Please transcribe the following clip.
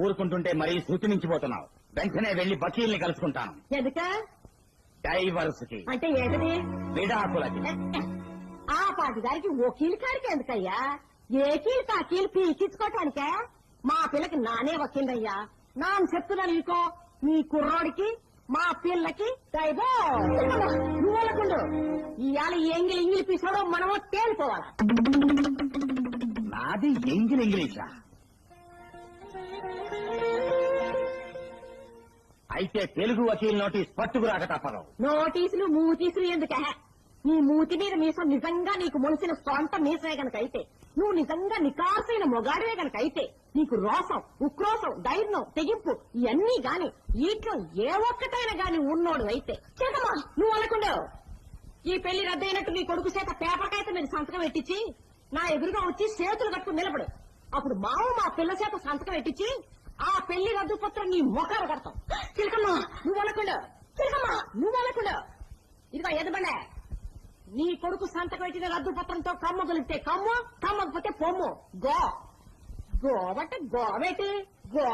ఊరుకుంటుంటే మరీ శృతి మించిపోతున్నావు. వెంటనే వెళ్లి వకీల్ని కలుసుకుంటాను. ఎందుక డైవర్స్ కి అంటే ఏంటది? విడాకులకి. ఆ పాటిదారికి వకీల్ కాడికి ఎందుకయ్యా? ఏకీలు కాకీలు పీకించుకోవటానికే? మా పిల్లకి నానే వకీలయ్యా. నాన్న చెప్తున్నాను ఇంకో, మీ కుర్రోడికి మా పిల్లకి నువ్వు అనుకుండు. ఇవాళ ఎంగిలి ఇంగిలి పీసోడో మనమో తేలిపోవాలా. నాది ఎంగిల్ ఇంగ్లీషా? అయితే తెలుగు వకీల్ నోటీస్ పట్టుకురాక తప్పదు. నోటీసులు మూటీసులు ఎందుకే? నీ మూతి మీద మీసం నిజంగా నీకు మొలిసిన సొంత మీసమే గనకైతే, నువ్వు నిజంగా నికార్సైన మొగాడివే గనకైతే, నీకు రోసం, ఉక్రోసం, ధైర్యం, తెగింపు ఇవన్నీ గాని వీటిలో ఏ ఒక్కటైనా గాని ఉన్నోడు అయితే చేతమా నువ్వు అనకుండా ఈ పెళ్లి రద్దయినట్టు నీ కొడుకు చేత పేపర్ కాగితం మీద సంతకం పెట్టించి నా ఎదురుగా వచ్చి చేతులు కట్టుకుని నిలబడు. అప్పుడు మావు మా పిల్ల చేత సంతకం పెట్టించి ఆ పెళ్లి రద్దు పత్రం నీ మొఖాలు కడతాం. చిలకమ్మా నువ్వు అనకుండా, చిలకమ్మా నువ్వు అనకుండా. ఇదిగో ఎదబండే, నీ కొడుకు సంతకం పెట్టిన రద్దు పత్రంతో కమ్మ గొలిపితే కమ్ము, కమ్మకపోతే పొమ్ము. గో గోబట్టే గోబెట్టి గో.